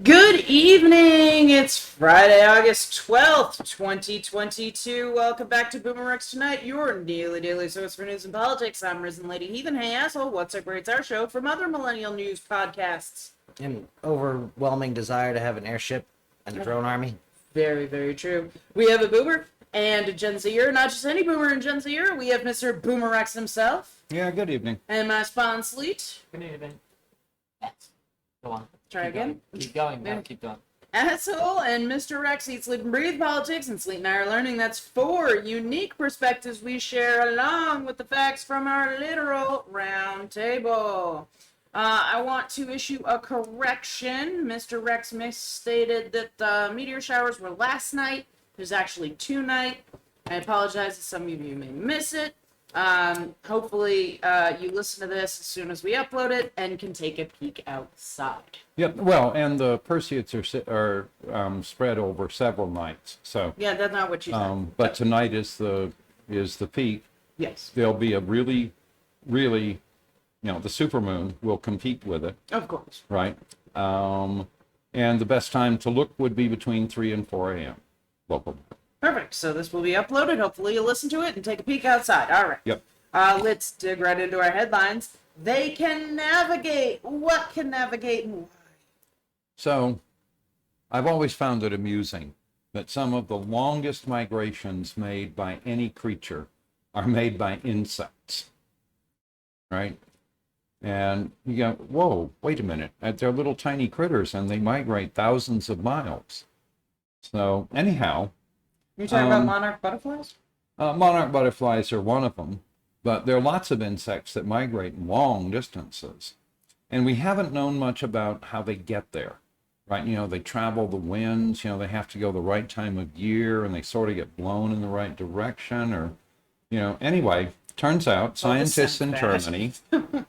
Good evening. It's Friday, August 12th, 2022. Welcome back to BoomerRexTonight, your daily source for news and politics. I'm RisenLadyHeathen. Hey, asshole, what's up, greats? Our show from other Millennial news podcasts. An overwhelming desire to have an airship and a drone army. Very, very true. We have a Boomer and a Gen Zer. Not just any Boomer and Gen Zer. We have Mr. BoomerRex himself. Yeah, good evening. And my spawn, Sleet. Good evening. Go on. Try again. Keep going. No, keep going. Asshole and Mr. Rex eat, sleep, and breathe politics, and Sleet and I are learning. That's 4 unique perspectives we share along with the facts from our literal round table. I want to issue a correction. Mr. Rex misstated that the meteor showers were last night. There's actually tonight. I apologize if some of you may miss it. Hopefully you listen to this as soon as we upload it and can take a peek outside. Yep. Well, and the Perseids are spread over several nights. So Yeah, that's not what you said. but tonight is the peak. Yes, There'll be a really, the supermoon will compete with it, of course. right? And the best time to look would be between 3 and 4 a.m. local. Perfect. So this will be uploaded. Hopefully you'll listen to it and take a peek outside. All right. Yep. Let's dig right into our headlines. They can navigate. What can navigate and why? So, I've always found it amusing that some of the longest migrations made by any creature are made by insects, right? And you go, whoa, wait a minute. They're little tiny critters and they migrate thousands of miles. So, anyhow, You talking about monarch butterflies? monarch butterflies are one of them, but there are lots of insects that migrate long distances. And we haven't known much about how they get there, right? They travel the winds, they have to go the right time of year and they sort of get blown in the right direction or, anyway, turns out scientists in Germany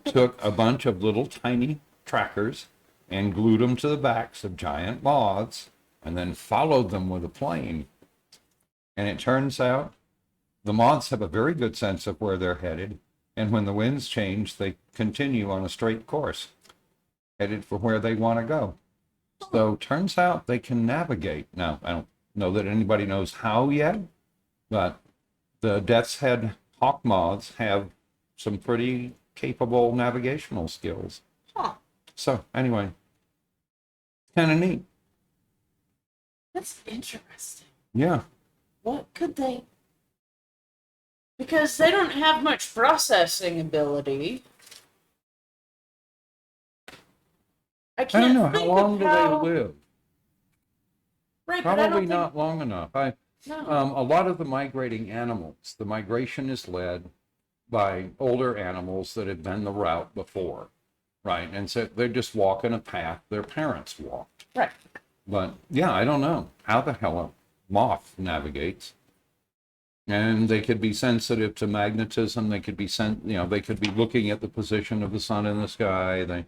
took a bunch of little tiny trackers and glued them to the backs of giant moths and then followed them with a plane. And it turns out the moths have a very good sense of where they're headed. And when the winds change, they continue on a straight course, headed for where they want to go. So turns out they can navigate. Now, I don't know that anybody knows how yet, but the death's head hawk moths have some pretty capable navigational skills. Huh. So anyway, kind of neat. That's interesting. Yeah. What could they... Because they don't have much processing ability. I I can't don't know. think How long of do how... they live? Right, but I Probably don't not long enough. think... No. A lot of the migrating animals, the migration is led by older animals that have been the route before, right? And so they're just walking a path their parents walked. Right. But yeah, I don't know how the hell a moth navigates. And they could be sensitive to magnetism. They could be they could be looking at the position of the sun in the sky.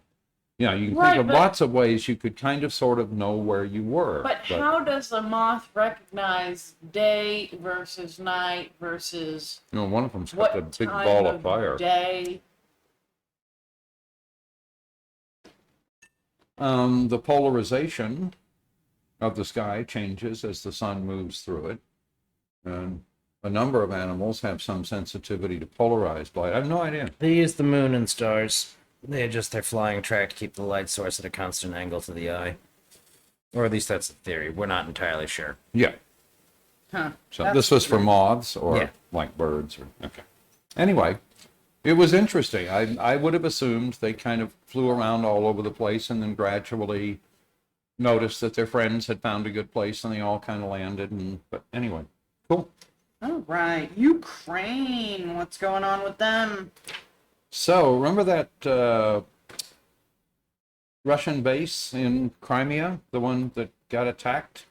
You can Right, think of but- lots of ways you could kind of sort of know where you were. But how does a moth recognize day versus night versus one of them's got what a big time ball of of fire. day? The polarization of the sky changes as the sun moves through it. And a number of animals have some sensitivity to polarized light. I have no idea. They use the moon and stars. They adjust their flying track to keep the light source at a constant angle to the eye. Or at least that's the theory. We're not entirely sure. Yeah. Huh. So this was for moths or Yeah. like birds or okay. Anyway, it was interesting. I would have assumed they kind of flew around all over the place and then gradually noticed that their friends had found a good place and they all kind of landed. But anyway, cool. All right. Ukraine. What's going on with them? So remember that Russian base in Crimea, the one that got attacked?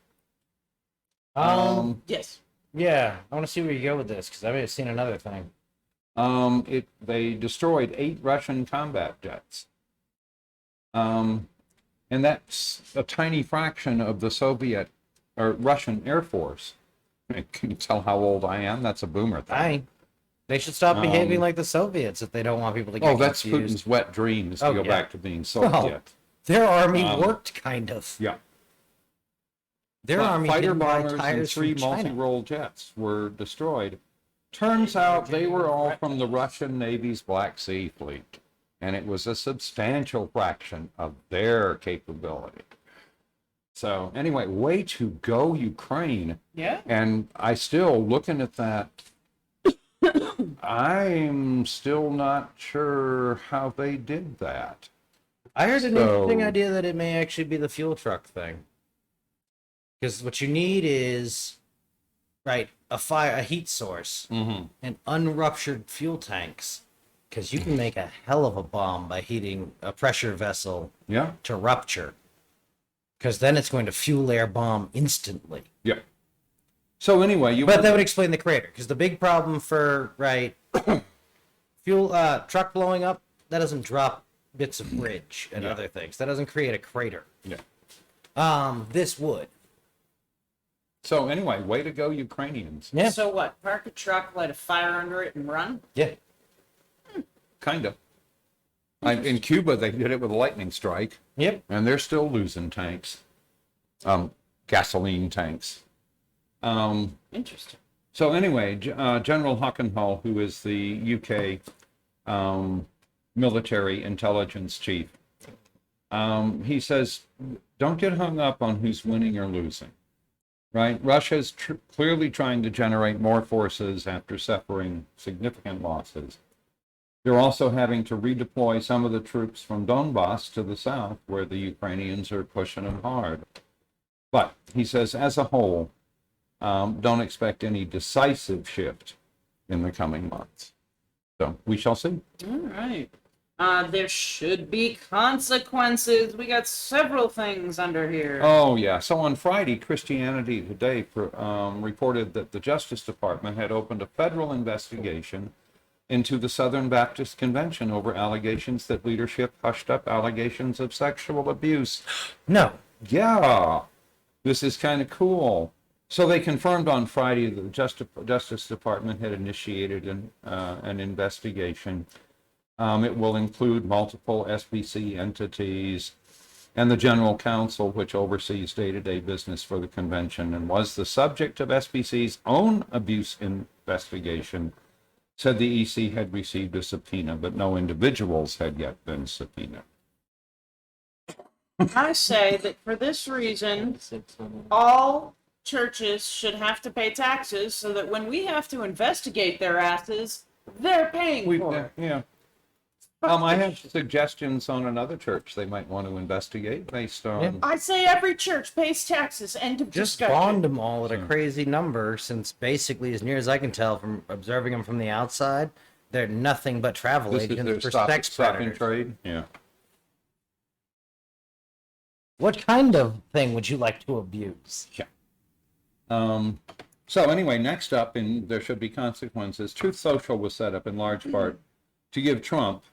Yes. Yeah, I want to see where you go with this, because I may have seen another thing. They destroyed 8 Russian combat jets. And that's a tiny fraction of the Soviet or Russian Air Force. Can you tell how old I am? That's a boomer thing. They should stop behaving like the Soviets if they don't want people to get Oh, that's confused. Putin's wet dream is to Oh, go yeah. back to being Soviet. Their army Um, worked, kind of. Yeah. Their But army fighter didn't buy bombers and tires 3 from China. multi-role jets were destroyed. Turns out they were all from the Russian Navy's Black Sea Fleet, and it was a substantial fraction of their capability. So anyway, way to go, Ukraine. Yeah. And I still, looking at that, I'm still not sure how they did that. I heard an So- interesting idea that it may actually be the fuel truck thing. Because what you need is, right, a heat source, Mm-hmm. and unruptured fuel tanks. Because you can make a hell of a bomb by heating a pressure vessel Yeah, to rupture. Because then it's going to fuel air bomb instantly. yeah. So anyway, But that would explain the crater. Because the big problem for, right, fuel truck blowing up, that doesn't drop bits of bridge and Yeah. other things. That doesn't create a crater. Yeah. This would. So anyway, way to go, Ukrainians. Yeah. So what? Park a truck, light a fire under it, and run? Yeah. Kind of. In Cuba, they did it with a lightning strike, Yep. and they're still losing tanks, gasoline tanks. Interesting. So anyway, General Hockenhull, who is the UK military intelligence chief, he says, don't get hung up on who's winning or losing, right? Russia's clearly trying to generate more forces after suffering significant losses. They're also having to redeploy some of the troops from Donbass to the south, where the Ukrainians are pushing them hard. But he says, as a whole, don't expect any decisive shift in the coming months. So we shall see. All right. There should be consequences. We got several things under here. Oh, yeah. So on Friday, Christianity Today reported that the Justice Department had opened a federal investigation into the Southern Baptist Convention over allegations that leadership hushed up allegations of sexual abuse. No. Yeah, this is kind of cool. So they confirmed on Friday that the Justice Department had initiated an investigation. It will include multiple SBC entities and the General Counsel, which oversees day-to-day business for the convention and was the subject of SBC's own abuse investigation, said the EC had received a subpoena, but no individuals had yet been subpoenaed. I say that for this reason, all churches should have to pay taxes so that when we have to investigate their asses, they're paying for it. Yeah. I have suggestions on another church they might want to investigate based on. I say every church pays taxes. End of Just discussion. bond them all at a crazy number, since basically, as near as I can tell from observing them from the outside, they're nothing but travel This is agents their for stock sex and predators. trade. Yeah. What kind of thing would you like to abuse? So anyway, next up, and there should be consequences. Truth Social was set up in large part to give Trump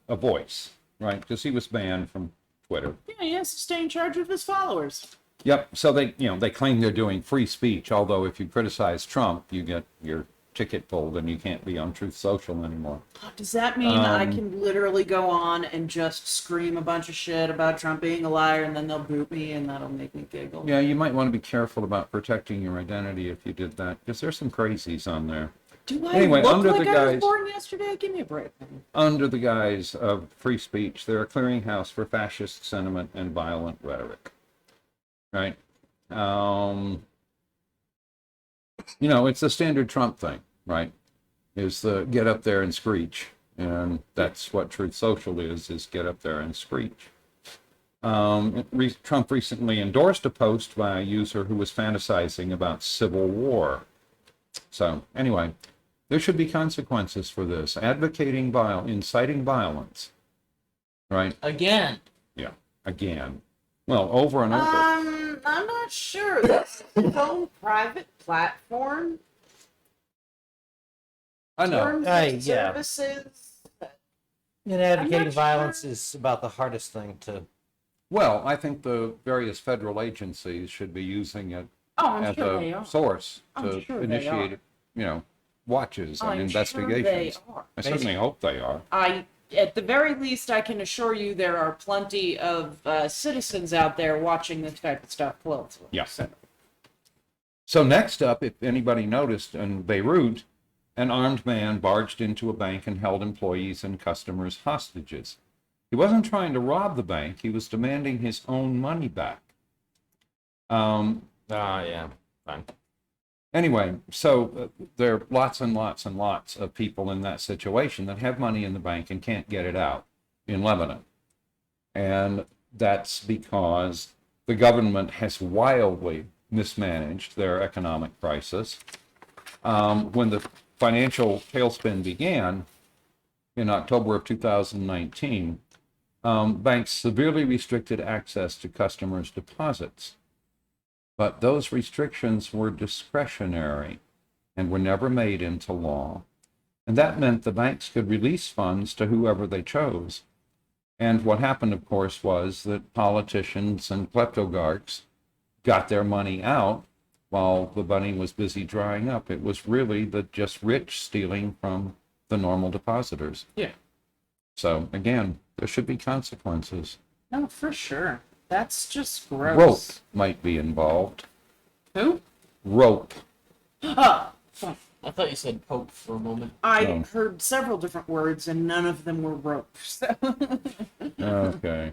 a voice, right? Because he was banned from Twitter. Yeah, he has to stay in charge of his followers. Yep. So they claim they're doing free speech. Although if you criticize Trump, you get your ticket pulled and you can't be on Truth Social anymore. Does that mean I can literally go on and just scream a bunch of shit about Trump being a liar and then they'll boot me and that'll make me giggle? Yeah, you might want to be careful about protecting your identity if you did that, because there's some crazies on there. Do I Anyway, look under like the I was guise- born yesterday? Give me a break. Man. Under the guise of free speech, they're a clearinghouse for fascist sentiment and violent rhetoric. Right? It's the standard Trump thing, right? Is the get up there and screech. And that's what Truth Social is get up there and screech. Trump recently endorsed a post by a user who was fantasizing about civil war. So, anyway, there should be consequences for this. Advocating inciting violence. Right? Again. Yeah. Again. Well, over and over. I'm not sure. That's its own private platform. I know. Terms Yeah. of services. And advocating not violence sure. is about the hardest thing to. Well, I think the various federal agencies should be using it Oh, I'm as sure they a are. source I'm to sure they initiate, watches and I'm investigations. Sure they are. I certainly hope they are. I at the very least, I can assure you there are plenty of citizens out there watching this type of stuff closely. Yeah. So next up, if anybody noticed, in Beirut, an armed man barged into a bank and held employees and customers hostages. He wasn't trying to rob the bank. He was demanding his own money back. Yeah, fine. Anyway, so there are lots and lots and lots of people in that situation that have money in the bank and can't get it out in Lebanon. And that's because the government has wildly mismanaged their economic crisis. When the financial tailspin began in October of 2019, banks severely restricted access to customers' deposits. But those restrictions were discretionary and were never made into law. And that meant the banks could release funds to whoever they chose. And what happened, of course, was that politicians and kleptocrats got their money out while the money was busy drying up. It was really the just rich stealing from the normal depositors. Yeah. So, again, there should be consequences. No, for sure. That's just gross. Rope might be involved. Who? Rope. Oh, I thought you said Pope for a moment. I No. heard several different words and none of them were rope. So. Okay.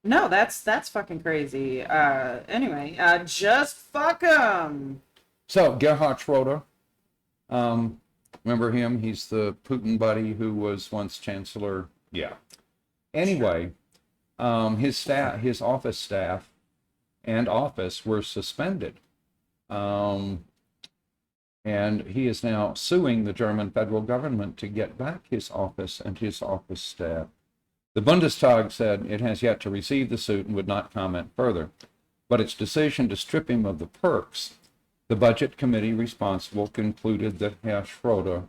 No, that's fucking crazy. Anyway, just fuck 'em. So, Gerhard Schroeder, remember him? He's the Putin buddy who was once chancellor. Yeah. Anyway, his office staff and office were suspended. And he is now suing the German federal government to get back his office and his office staff. The Bundestag said it has yet to receive the suit and would not comment further. But its decision to strip him of the perks, the budget committee responsible concluded that Herr Schroeder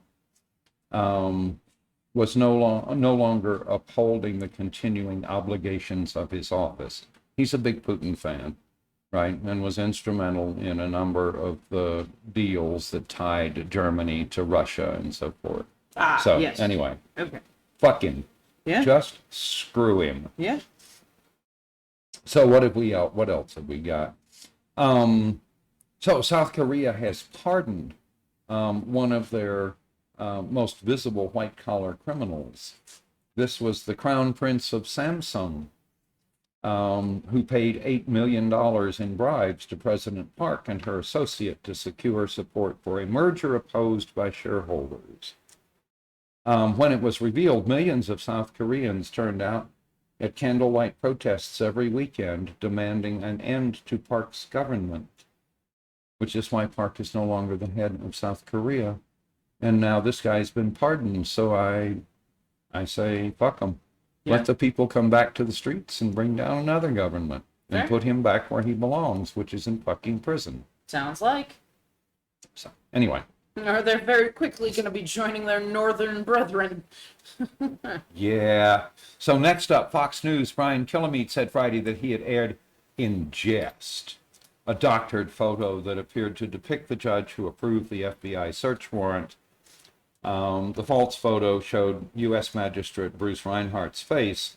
was no longer upholding the continuing obligations of his office. He's a big Putin fan, right? And was instrumental in a number of the deals that tied Germany to Russia and so forth. So, yes. anyway, Okay. fuck him. Yeah. Just screw him. Yeah. So what else have we got? So South Korea has pardoned one of their most visible white-collar criminals. This was the Crown Prince of Samsung, who paid $8 million in bribes to President Park and her associate to secure support for a merger opposed by shareholders. When it was revealed, millions of South Koreans turned out at candlelight protests every weekend demanding an end to Park's government, which is why Park is no longer the head of South Korea. And now this guy's been pardoned, so I say, fuck him. Yeah. Let the people come back to the streets and bring down another government and Fair. put him back where he belongs, which is in fucking prison. Sounds like. So, anyway. Or they're very quickly going to be joining their northern brethren. Yeah. So next up, Fox News, Brian Kilmeade said Friday that he had aired in jest a doctored photo that appeared to depict the judge who approved the FBI search warrant. The false photo showed U.S. Magistrate Bruce Reinhart's face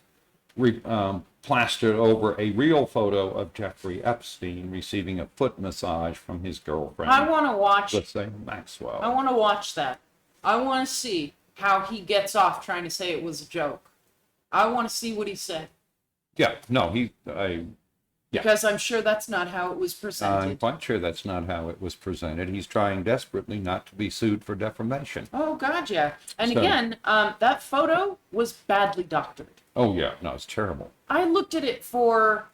plastered over a real photo of Jeffrey Epstein receiving a foot massage from his girlfriend. I want to watch. Let's say Maxwell. I want to watch that. I want to see how he gets off trying to say it was a joke. I want to see what he said. Yeah, no, Yeah. Because I'm sure that's not how it was I'm presented. quite sure that's not how it was presented. He's trying desperately not to be sued for defamation. Oh, God, yeah. And So- again, that photo was badly doctored. Oh, yeah, no, it's terrible. I looked at it for,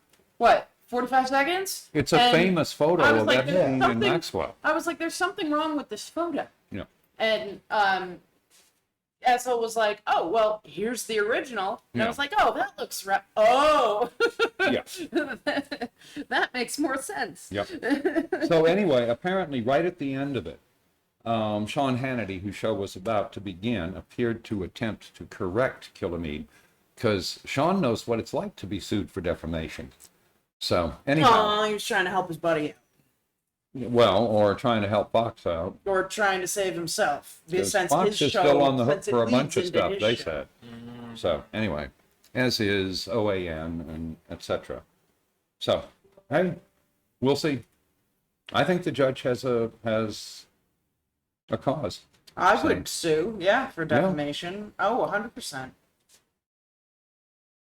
45 seconds? It's a And famous photo I was of like, Epstein there's and something- Maxwell. I was like, there's something wrong with this photo. Yeah. And Essel was like, oh, well, here's the original. And I Yeah. was like, oh, that looks right. Oh! Yeah. That makes more sense. Yep. So anyway, apparently right at the end of it, Sean Hannity, whose show was about to begin, appeared to attempt to correct Kilmeade because Sean knows what it's like to be sued for defamation. So anyhow, Oh, he was trying to help his buddy out. Well, or trying to help Fox out. or trying to save himself. Since Fox his is show, still on the hook since it for a leads bunch of into stuff, his they show. said. So, anyway, as is OAN and etc. So, hey, we'll see. I think the judge has a cause. I So- would sue, yeah, for defamation. Oh, 100%.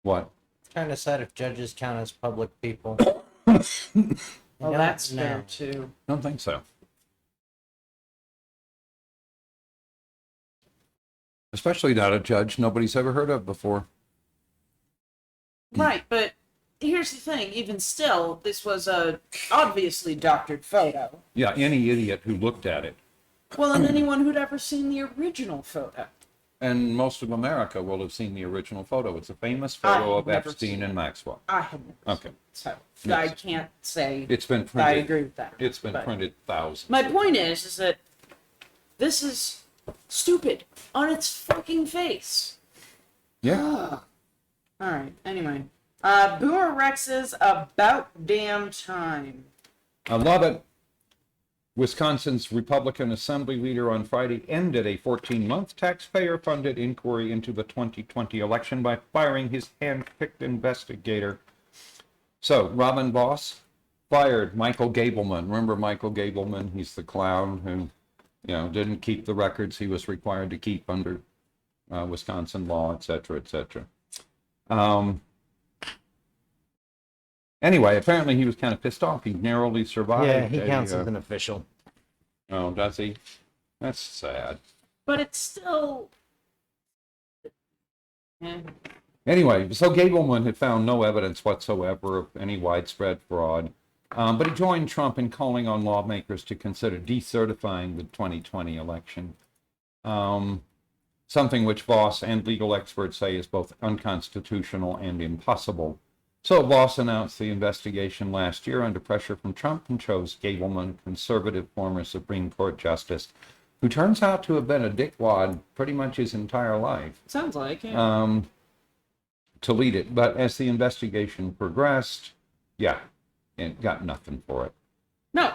What? Kind of sad if judges count as public people. Well, that's fair too. Don't think so. Especially not a judge nobody's ever heard of before. Right, but here's the thing. Even still, this was a obviously doctored photo. Yeah, any idiot who looked at it. Well, and anyone who'd ever seen the original photo. And most of America will have seen the original photo. It's a famous photo of never Epstein seen and Maxwell. I have never Okay. seen it, so Yes. I can't say It's been I printed. agree with that. It's been but printed thousands. my point is that this is stupid on its fucking face. Yeah. All right. Anyway, Boomer Rex's About Damn Time. I love it. Wisconsin's Republican Assembly leader on Friday ended a 14-month taxpayer-funded inquiry into the 2020 election by firing his hand-picked investigator. So, Robin Voss fired Michael Gableman. Remember Michael Gableman? He's the clown who, didn't keep the records he was required to keep under Wisconsin law, et cetera, et cetera. Anyway, apparently he was kind of pissed off. He narrowly survived. Yeah, he counts as an official. Oh, does he? That's sad. But it's still. Yeah. Anyway, so Gableman had found no evidence whatsoever of any widespread fraud, but he joined Trump in calling on lawmakers to consider decertifying the 2020 election, something which Voss and legal experts say is both unconstitutional and impossible. So Voss announced the investigation last year under pressure from Trump and chose Gableman, conservative former Supreme Court justice, who turns out to have been a dickwad pretty much his entire life. Sounds like it. To lead it. But as the investigation progressed, it got nothing for it. No,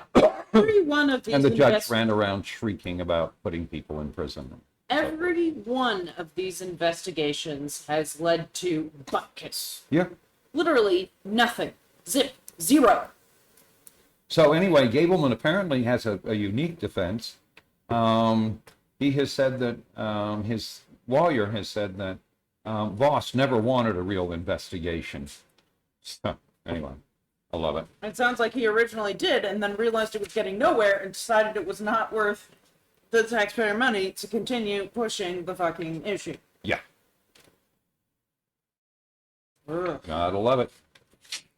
every one of these. And the judge ran around shrieking about putting people in prison. Every one of these investigations has led to butt kiss. Yeah. Literally nothing. Zip. Zero. So anyway, Gableman apparently has a unique defense. He has said that his lawyer has said that Voss never wanted a real investigation. So anyway, I love it. It sounds like he originally did and then realized it was getting nowhere and decided it was not worth the taxpayer money to continue pushing the fucking issue. Yeah. Ugh. Gotta love it.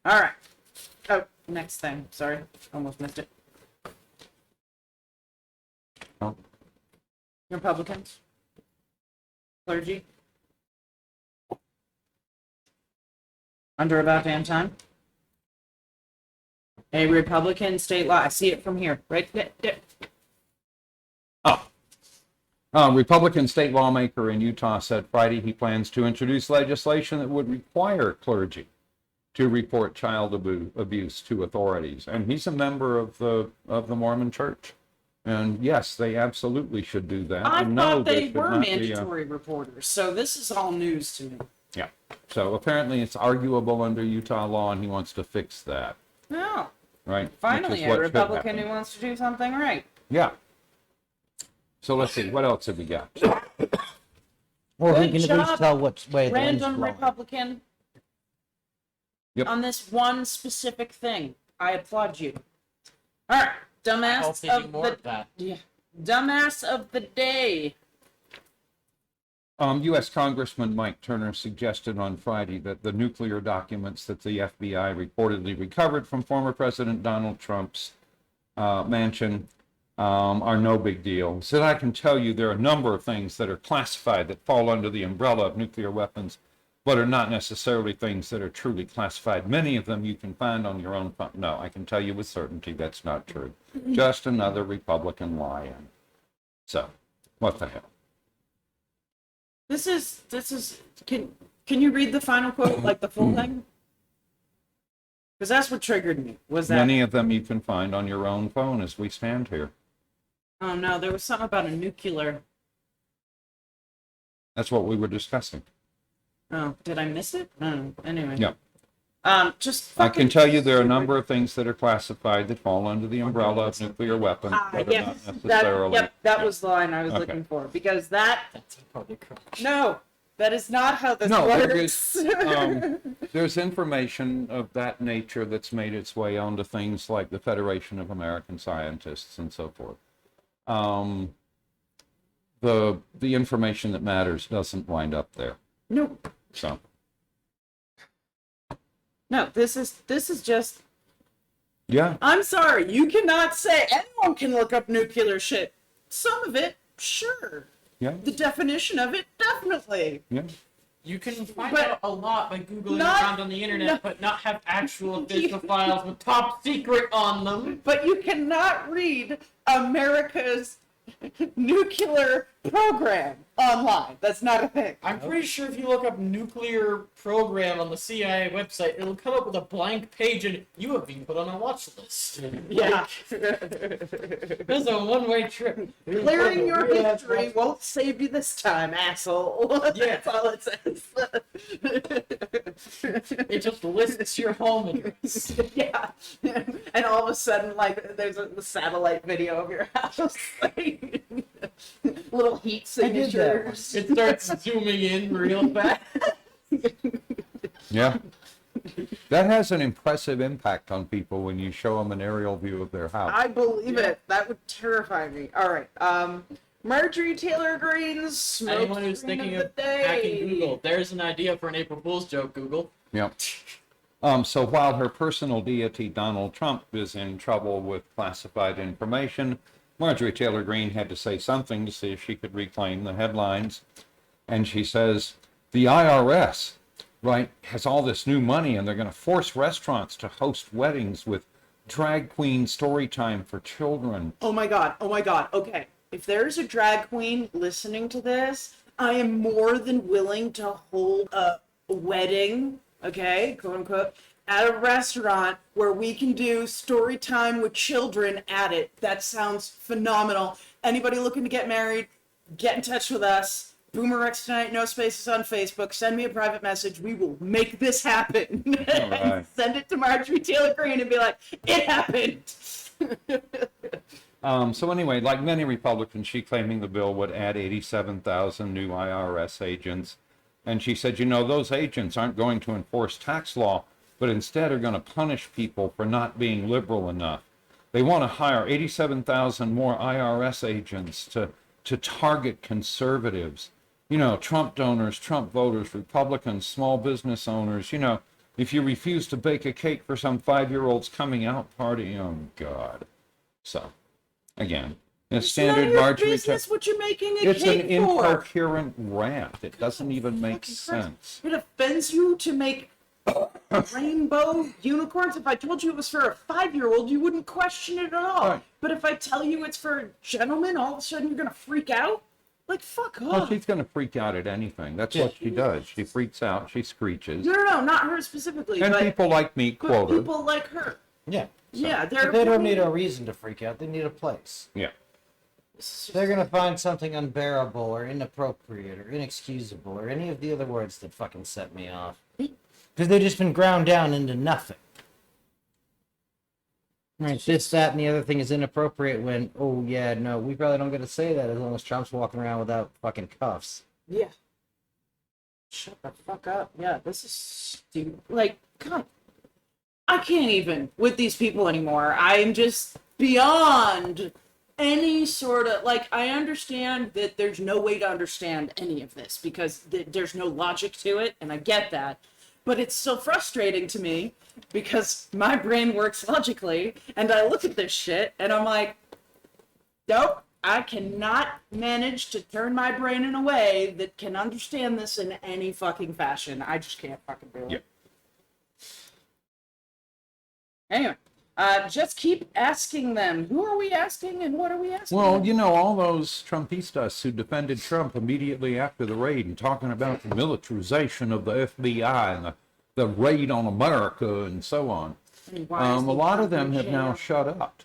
All right. Oh, next thing. Sorry. Almost missed it. Oh. Republicans. Clergy. Under about damn time. A Republican state law. I see it from here. Right there. Republican state lawmaker in Utah said Friday he plans to introduce legislation that would require clergy to report child abuse to authorities. And he's a member of the Mormon Church. And yes, they absolutely should do that. I And thought there they should were not be, mandatory reporters, so this is all news to me. Yeah. So apparently it's arguable under Utah law, and he wants to fix that. No. Right? Finally, Which is a what should Republican happen. who wants to do something right. Yeah. So let's see. What else have we got? Or Good we can at least job, tell which way the wind's Random blowing. Republican. Yep. On this one specific thing. I applaud you. All right. I hope Dumbass they do of more the of that. dumbass of the day. U.S. Congressman Mike Turner suggested on Friday that the nuclear documents that the FBI reportedly recovered from former President Donald Trump's mansion are no big deal. He said, I can tell you there are a number of things that are classified that fall under the umbrella of nuclear weapons, but are not necessarily things that are truly classified. Many of them you can find on your own phone. No, I can tell you with certainty that's not true. Just another Republican lie-in. So, what the hell? This is can you read the final quote, like the full thing? Because that's what triggered me. Was that? Many of them you can find on your own phone as we stand here. Oh no, there was something about a nuclear. That's what we were discussing. Oh, did I miss it? No. Anyway. Yeah. Just. I can fucking tell you there are a stupid. number of things that are classified that fall under the umbrella of nuclear weapons, but are Yes, not necessarily. that was the line I was Okay. looking for because that. That's probably correct. No, that is not how this No, works. there's information of that nature that's made its way onto things like the Federation of American Scientists and so forth. The information that matters doesn't wind up there. No, So this is just. yeah, I'm sorry, you cannot say anyone can look up nuclear shit. Some of it, sure. yeah, The definition of it, definitely. yeah. You can find But out a lot by Googling not- around on the internet, no. but not have actual official files with top secret on them. But you cannot read America's nuclear program online. That's not a thing. I'm pretty sure if you look up nuclear program on the CIA website, it'll come up with a blank page and you have been put on a watch list. Yeah. This is a one-way trip. Clearing your history won't save you this time, asshole. Yeah. That's all it says. It just lists your home address. Yeah. And all of a sudden, like, there's a satellite video of your house. Like, little heat signatures. It starts zooming in real fast. Yeah. That has an impressive impact on people when you show them an aerial view of their house. I believe it. That would terrify me. All right. Marjorie Taylor Greene's smoke Anyone who's screen thinking of of the day. hacking Google, there's an idea for an April Fool's joke, Google. Yep. So while her personal deity, Donald Trump, is in trouble with classified information, Marjorie Taylor Greene had to say something to see if she could reclaim the headlines. And she says, the IRS, right, has all this new money and they're going to force restaurants to host weddings with drag queen story time for children. Oh my god. Okay. If there's a drag queen listening to this, I am more than willing to hold a wedding, okay, quote unquote, at a restaurant where we can do story time with children at it. That sounds phenomenal. Anybody looking to get married, get in touch with us. BoomerRexTonight, no spaces on Facebook. Send me a private message. We will make this happen. All right. Send it to Marjorie Taylor Greene and be like, it happened. So anyway, like many Republicans, she claiming the bill would add 87,000 new IRS agents. And she said, you know, those agents aren't going to enforce tax law, but instead are going to punish people for not being liberal enough. They want to hire 87,000 more IRS agents to target conservatives. You know, Trump donors, Trump voters, Republicans, small business owners. You know, if you refuse to bake a cake for some 5-year-old's coming out party, oh, God. So, again, a standard None of your Marjorie. business what you're making a It's an cake for. incoherent rant. It doesn't even make Fucking Christ. sense. It offends you to make rainbow unicorns. If I told you it was for a 5-year-old, you wouldn't question it at all. Right. But if I tell you it's for a gentleman, all of a sudden you're gonna freak out? Like, fuck Well, off. she's going to freak out at anything. That's what she does. She freaks out. She screeches. No, not her specifically, And but, people like me but quote her. people like her. Yeah. Yeah, But they don't need a reason to freak out. They need a place. Yeah. They're going to find something unbearable or inappropriate or inexcusable or any of the other words that fucking set me off. Because they've just been ground down into nothing. Right, this, that, and the other thing is inappropriate when, oh yeah, no, we probably don't get to say that as long as Trump's walking around without fucking cuffs. Yeah. Shut the fuck up. Yeah, this is stupid. Like, God, I can't even with these people anymore. I am just beyond any sort of, like, I understand that there's no way to understand any of this because there's no logic to it, and I get that. But it's so frustrating to me because my brain works logically, and I look at this shit, and I'm like, nope, I cannot manage to turn my brain in a way that can understand this in any fucking fashion. I just can't fucking do it. Yep. Anyway, just keep asking them. Who are we asking and what are we asking? Well, them? you know, all those Trumpistas who defended Trump immediately after the raid and talking about the militarization of the FBI and the raid on America and so on. Why is A he lot of them in have now jail? shut up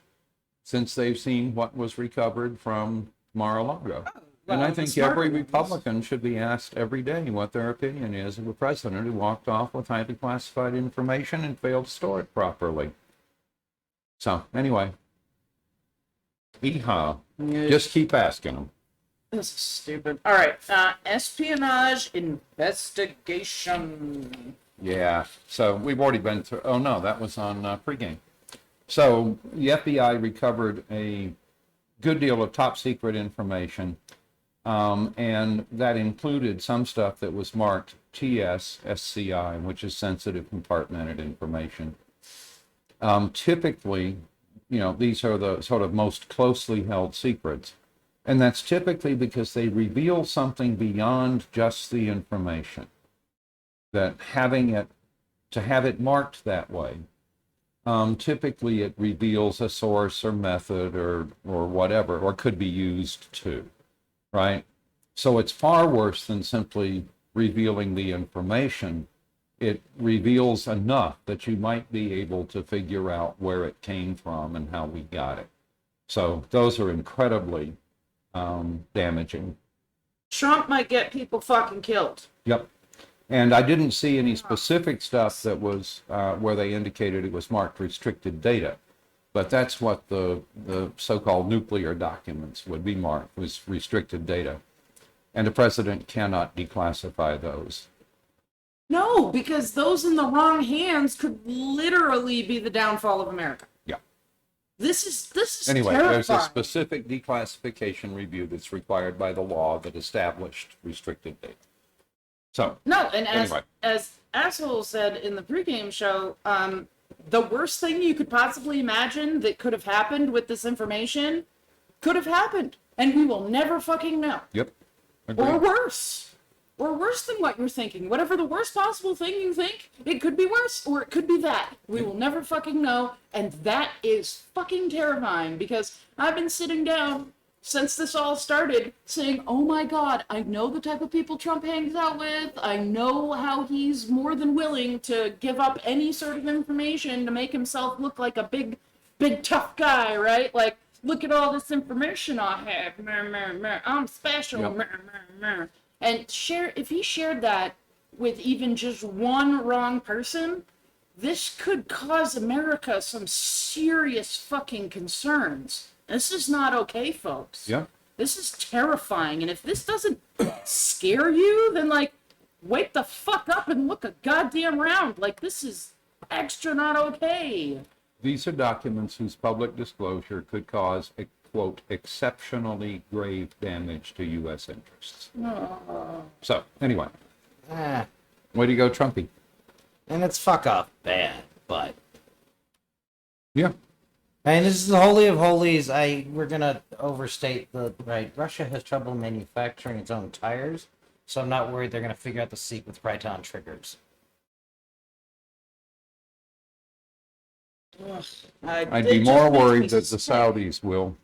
since they've seen what was recovered from Mar-a-Lago. And well, I the think smarter every ones. Republican should be asked every day what their opinion is of a president who walked off with highly classified information and failed to store it properly. So, anyway. Yeehaw. Yeah. Just keep asking them. This is stupid. All right, espionage investigation. Yeah. So, we've already been through. Oh, no, that was on pregame. So, the FBI recovered a good deal of top secret information. And that included some stuff that was marked TS-SCI, which is sensitive compartmented information. Typically, these are the sort of most closely held secrets. And that's typically because they reveal something beyond just the information. That to have it marked that way, typically it reveals a source or method or whatever, or could be used to. Right? So it's far worse than simply revealing the information. It reveals enough that you might be able to figure out where it came from and how we got it. So those are incredibly damaging. Trump might get people fucking killed. Yep. And I didn't see any specific stuff that was where they indicated it was marked restricted data. But that's what the so-called nuclear documents would be marked, was restricted data. And the president cannot declassify those. No, because those in the wrong hands could literally be the downfall of America. Yeah. This is Anyway, terrifying. there's a specific declassification review that's required by the law that established restricted data. So, No, and anyway. as Asshole said in the pregame show, the worst thing you could possibly imagine that could have happened with this information could have happened, and we will never fucking know. Yep. Or Agreed. worse. Or worse than what you're thinking. Whatever the worst possible thing you think, it could be worse, or it could be that. We will never fucking know, and that is fucking terrifying, because I've been sitting down since this all started saying, oh my god, I know the type of people Trump hangs out with. I know how he's more than willing to give up any sort of information to make himself look like a big tough guy, right? Like, look at all this information I have. I'm special. Yep. And if he shared that with even just one wrong person, this could cause America some serious fucking concerns. This is not okay, folks. Yeah. This is terrifying. And if this doesn't scare you, then, like, wake the fuck up and look a goddamn round. Like, this is extra not okay. These are documents whose public disclosure could cause, quote, exceptionally grave damage to U.S. interests. So, anyway, Ah, way to go, Trumpy. and it's fuck off bad, but Yeah. and this is the holy of holies. We're gonna overstate the right. Russia has trouble manufacturing its own tires, so I'm not worried they're gonna figure out the seat with right-on triggers. I'd be more worried that the Saudis will.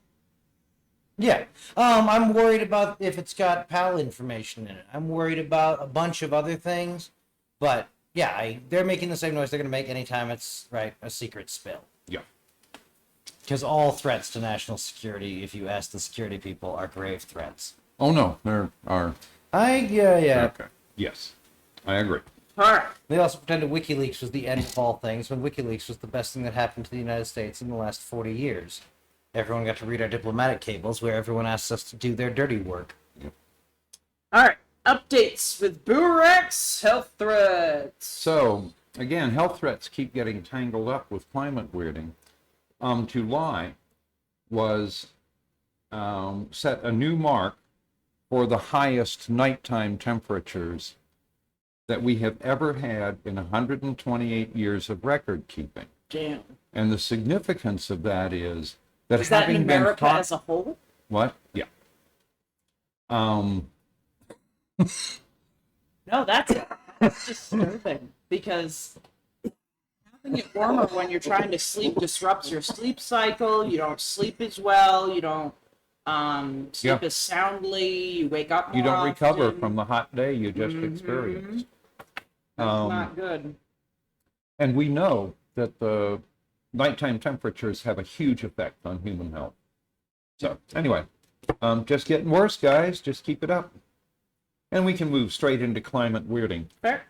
Yeah. I'm worried about if it's got PAL information in it. I'm worried about a bunch of other things. But yeah, they're making the same noise they're going to make anytime it's a secret spill. Yeah. Because all threats to national security, if you ask the security people, are grave threats. Oh, no, there are. Yeah. Okay. Yes, I agree. All right. They also pretended WikiLeaks was the end of all things when WikiLeaks was the best thing that happened to the United States in the last 40 years. Everyone got to read our diplomatic cables where everyone asked us to do their dirty work. Yep. All right. Updates with BoomerX health threats. So, again, health threats keep getting tangled up with climate weirding. July was set a new mark for the highest nighttime temperatures that we have ever had in 128 years of record keeping. Damn. And the significance of that is that Is that in having been America hot- as a whole? What? Yeah. No, that's disturbing, because having it warmer when you're trying to sleep disrupts your sleep cycle. You don't sleep as well. You don't sleep Yeah. as soundly. You wake up more You don't recover often. from the hot day you just experienced. That's not good. And we know that the nighttime temperatures have a huge effect on human health. So anyway, just getting worse, guys. Just keep it up. And we can move straight into climate weirding. Fair.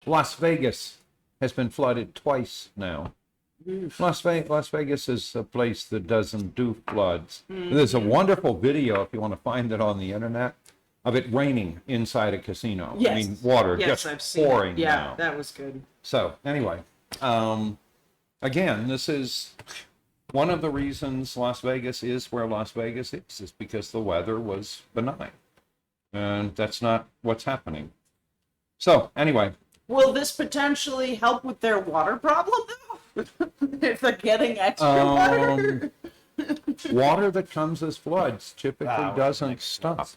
Las Vegas has been flooded twice now. Las Vegas is a place that doesn't do floods. There's a wonderful video, if you want to find it on the internet, of it raining inside a casino. Yes. I mean, water Yes, just I've seen pouring it. Yeah, down. that was good. So anyway, again, this is one of the reasons Las Vegas is where Las Vegas is because the weather was benign. And that's not what's happening. So anyway, Will this potentially help with their water problem, though? If they're getting extra water? water that comes as floods typically Wow, doesn't makes stop. sense.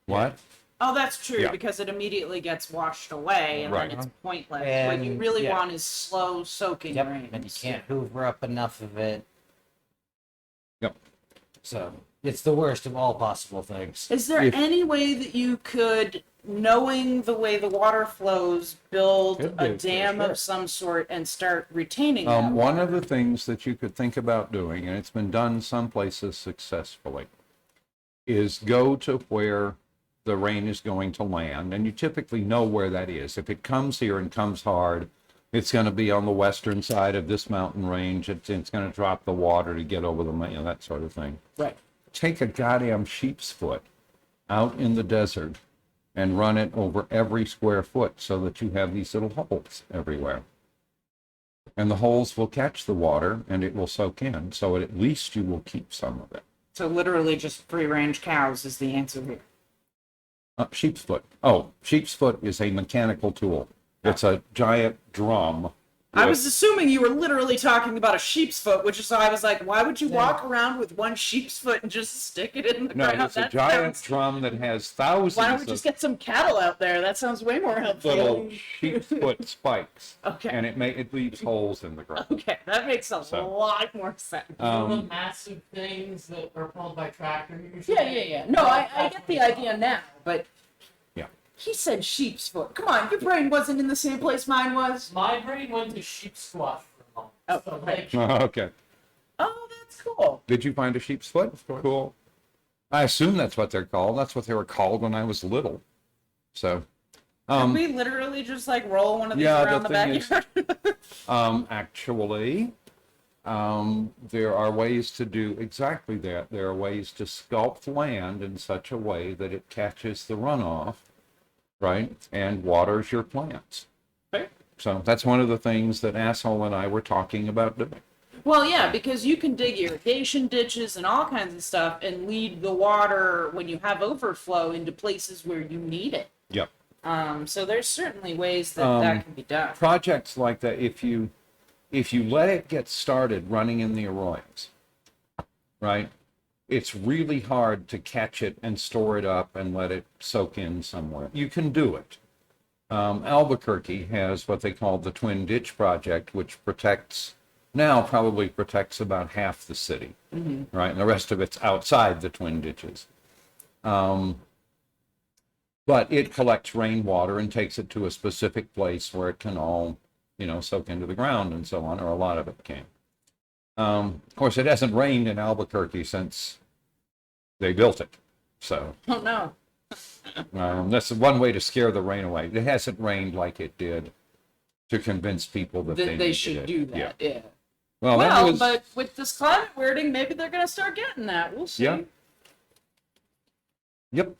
What? Oh, that's true, Yeah. because it immediately gets washed away, and Right. then it's pointless. What And, you really yeah. want is slow soaking Yep, rain. and you can't hoover up enough of it. Yep. So it's the worst of all possible things. Is there If- any way that you could, knowing the way the water flows, build Could a be, for dam sure. of some sort and start retaining that One water? of the things that you could think about doing, and it's been done some places successfully, is go to where the rain is going to land, and you typically know where that is. If it comes here and comes hard, it's going to be on the western side of this mountain range. It's going to drop the water to get over the, that sort of thing. Right. Take a goddamn sheep's foot out in the desert and run it over every square foot so that you have these little holes everywhere. And the holes will catch the water and it will soak in, so at least you will keep some of it. So literally just free-range cows is the answer here. Sheep's foot. Oh, sheep's foot is a mechanical tool. It's a giant drum. I with- was assuming you were literally talking about a sheep's foot, which is why I was like, why would you walk around with one sheep's foot and just stick it in the No, ground? it's a That giant sounds- drum that has thousands Why don't we of just get some cattle out there? That sounds way more helpful. little sheep's foot spikes. Okay. And it leaves holes in the ground. Okay, that makes a So. lot more sense. The massive things that are pulled by tractor usually. Yeah. No, I get the idea now, but Yeah. he said sheep's foot. Come on, your brain wasn't in the same place mine was. My brain went to sheep squash for a moment. Oh, So, okay. like, Okay. Oh, that's cool. Did you find a sheep's foot? Cool. I assume that's what they're called. That's what they were called when I was little. So, Can we literally just like roll one of these yeah, around the the thing is- backyard? actually, there are ways to do exactly that. There are ways to sculpt land in such a way that it catches the runoff, right, and waters your plants. Okay. So that's one of the things that Asshole and I were talking about doing. Well, yeah, because you can dig irrigation ditches and all kinds of stuff and lead the water when you have overflow into places where you need it. Yep. So there's certainly ways that that can be done. Projects like that, if you let it get started running in the arroyos, right, it's really hard to catch it and store it up and let it soak in somewhere. You can do it. Albuquerque has what they call the Twin Ditch Project, which probably protects about half the city, right, and the rest of it's outside the Twin Ditches. But it collects rainwater and takes it to a specific place where it can all, soak into the ground and so on, or a lot of it can. Of course, it hasn't rained in Albuquerque since they built it. So Oh no. that's one way to scare the rain away. It hasn't rained like it did to convince people that That they they needed should it. do that. Yeah. Well, that Well, was, but with this climate weirding, maybe they're gonna start getting that. We'll see. Yeah. Yep.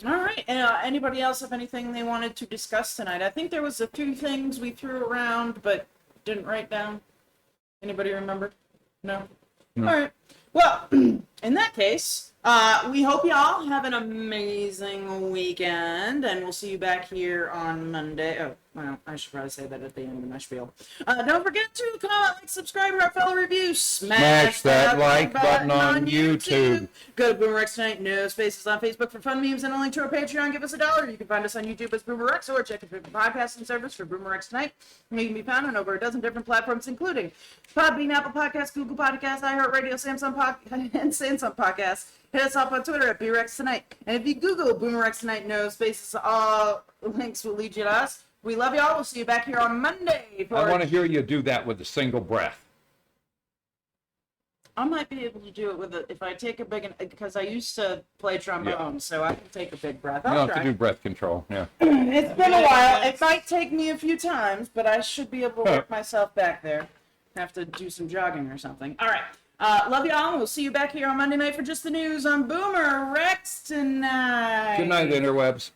All right. Anybody else have anything they wanted to discuss tonight? I think there was a few things we threw around but didn't write down. Anybody remember? No. No. All right. Well, in that case, we hope y'all have an amazing weekend, and we'll see you back here on Monday. Oh, well, I should probably say that at the end of my spiel. Don't forget to comment, like, subscribe, write, follow, review, smash that like button on YouTube. Go to BoomerRexTonight, no spaces on Facebook for fun memes, and a link to our Patreon. Give us $1. You can find us on YouTube as BoomerRex, or check the podcasting service for BoomerRexTonight. We can be found on over a dozen different platforms, including Podbean, Apple Podcasts, Google Podcasts, iHeartRadio, and Samsung Podcasts. Hit us up on Twitter at BoomerRexTonight. And if you Google BoomerRexTonight, no spaces, all links will lead you to us. We love y'all. We'll see you back here on Monday. I want to hear you do that with a single breath. I might be able to do it with if I take a big, because I used to play trombone, so I can take a big breath. You I'll don't have try. to do breath control. Yeah. It's been a while. It might take me a few times, but I should be able to work myself back there. Have to do some jogging or something. All right. Love y'all, and we'll see you back here on Monday night for Just the News on Boomer Rex tonight. Good night, interwebs.